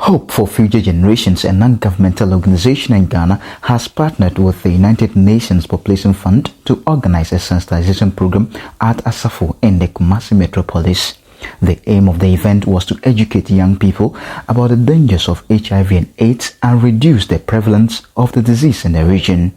Hope for Future Generations, a non-governmental organization in Ghana, has partnered with the United Nations Population Fund to organize a sensitization program at Asafo in the Kumasi metropolis. The aim of the event was to educate young people about the dangers of HIV and AIDS and reduce the prevalence of the disease in the region.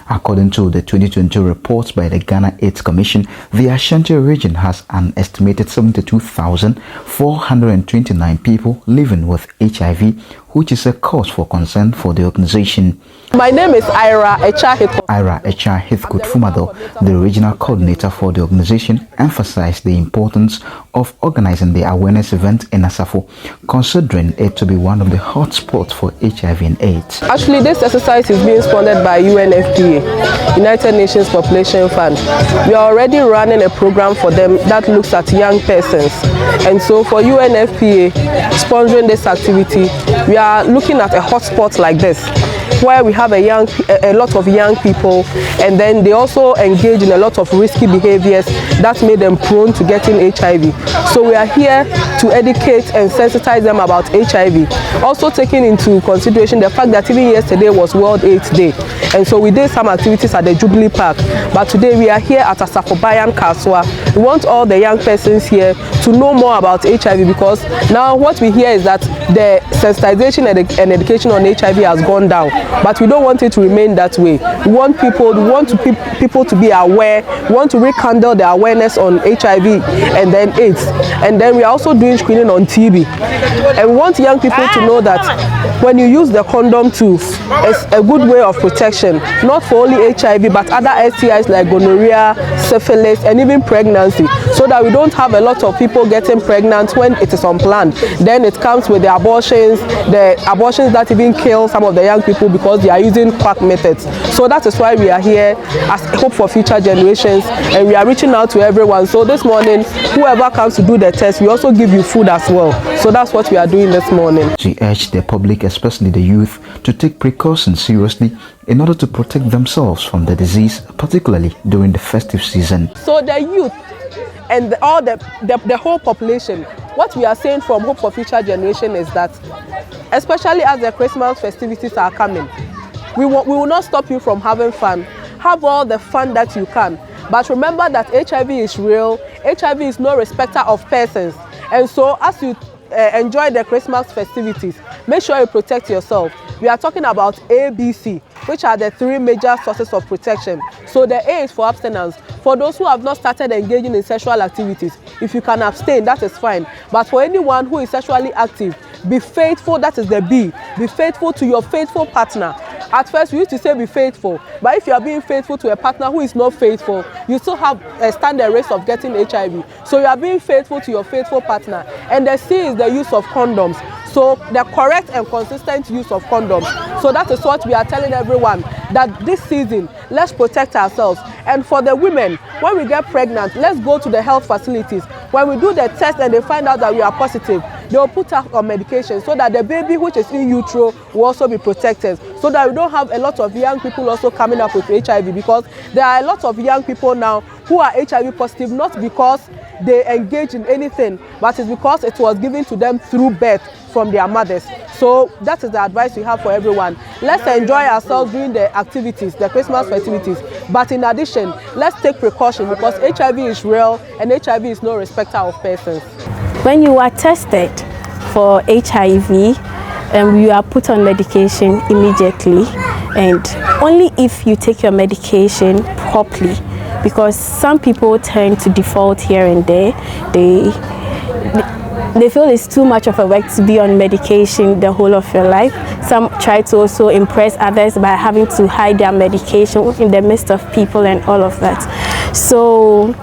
According to the 2022 reports by the Ghana AIDS Commission, the Ashanti region has an estimated 72,429 people living with HIV, which is a cause for concern for the organization. My name is Ira Hithkut Fumado, the regional coordinator for the organization, emphasized the importance of organizing the awareness event in Asafo, considering it to be one of the hotspots for HIV and AIDS. Actually, this exercise is being sponsored by UNFPA, United Nations Population Fund. We are already running a program for them that looks at young persons. And so for UNFPA sponsoring this activity, we are looking at a hotspot like this, where we have a lot of young people, and then they also engage in a lot of risky behaviors that made them prone to getting HIV. So we are here to educate and sensitize them about HIV. Also taking into consideration the fact that even yesterday was World AIDS Day. And so we did some activities at the Jubilee Park. But today we are here at Asafo Bayan Kaswa. We want all the young persons here to know more about HIV, because now what we hear is that the sensitization and education on HIV has gone down. But we don't want it to remain that way. We want people to be aware. We want to rekindle the awareness on HIV and then AIDS. And then we are also doing screening on TB. And we want young people to know that when you use the condom too, it's a good way of protection, not for only HIV but other STIs like gonorrhea, syphilis, and even pregnancy, so that we don't have a lot of people getting pregnant when it is unplanned. Then it comes with the abortions that even kill some of the young people because they are using quack methods. So that is why we are here as Hope for Future Generations, and we are reaching out to everyone. So this morning, whoever comes to do the test, we also give you food as well. So that's what we are doing this morning. She urged the public, especially the youth, to take precautions seriously in order to protect themselves from the disease, particularly during the festive season. So the youth and the whole population, what we are saying from Hope for Future Generation is that, especially as the Christmas festivities are coming, we will not stop you from having fun. Have all the fun that you can. But remember that HIV is real. HIV is no respecter of persons. And so as you enjoy the Christmas festivities, make sure you protect yourself. We are talking about A, B, C, which are the three major sources of protection. So the A is for abstinence. For those who have not started engaging in sexual activities, if you can abstain, that is fine. But for anyone who is sexually active, be faithful, that is the B. Be faithful to your faithful partner. At first, we used to say be faithful, but if you are being faithful to a partner who is not faithful, you still have stand the risk of getting HIV. So you are being faithful to your faithful partner. And the C is the use of condoms. So the correct and consistent use of condoms. So that is what we are telling everyone, that this season, let's protect ourselves. And for the women, when we get pregnant, let's go to the health facilities. When we do the test and they find out that we are positive, they will put us on medication so that the baby which is in utero will also be protected, so that we don't have a lot of young people also coming up with HIV, because there are a lot of young people now who are HIV positive, not because they engage in anything, but it's because it was given to them through birth from their mothers. So that is the advice we have for everyone. Let's enjoy ourselves during the activities, the Christmas festivities. But in addition, let's take precaution, because HIV is real and HIV is no respecter of persons. When you are tested for HIV, you are put on medication immediately, and only if you take your medication properly, because some people tend to default here and there. They feel it's too much of a work to be on medication the whole of your life. Some try to also impress others by having to hide their medication in the midst of people and all of that. So,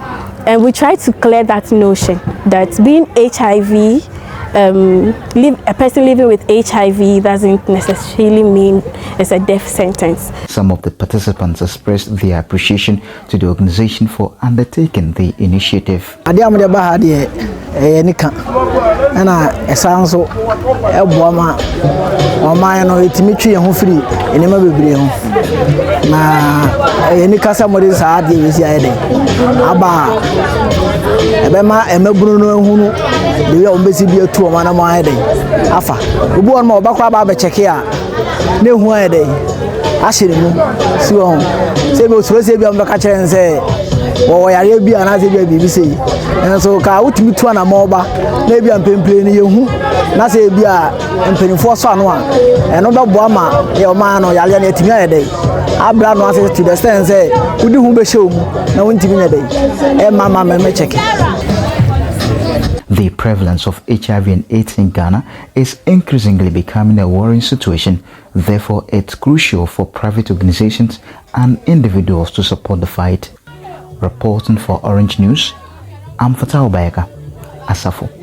and we try to clear that notion that being HIV, a person living with HIV doesn't necessarily mean it's a death sentence. Some of the participants expressed their appreciation to the organization for undertaking the initiative. ebema emeburu no ehunu de ya ombesi bi atu o mana mo ayede afa obu on ma obakwa ba be cheke a na ehu ayede ahyere mu si wo se be osuro se bi am beka kire nse wo yare bi ana se bi bibi sei enso ka utimi tu na ma oba na bi am pemple ni yehu na se bi a mpenifo so ano a eno be bo ama ye o ma no yare na etimi ayede abra no ase to the stand say udi hu be show mu na wontimi nya dey e mama me check. The prevalence of HIV and AIDS in Ghana is increasingly becoming a worrying situation. Therefore, it's crucial for private organizations and individuals to support the fight. Reporting for Orange News, I'm Fatah Obayeka, Asafo.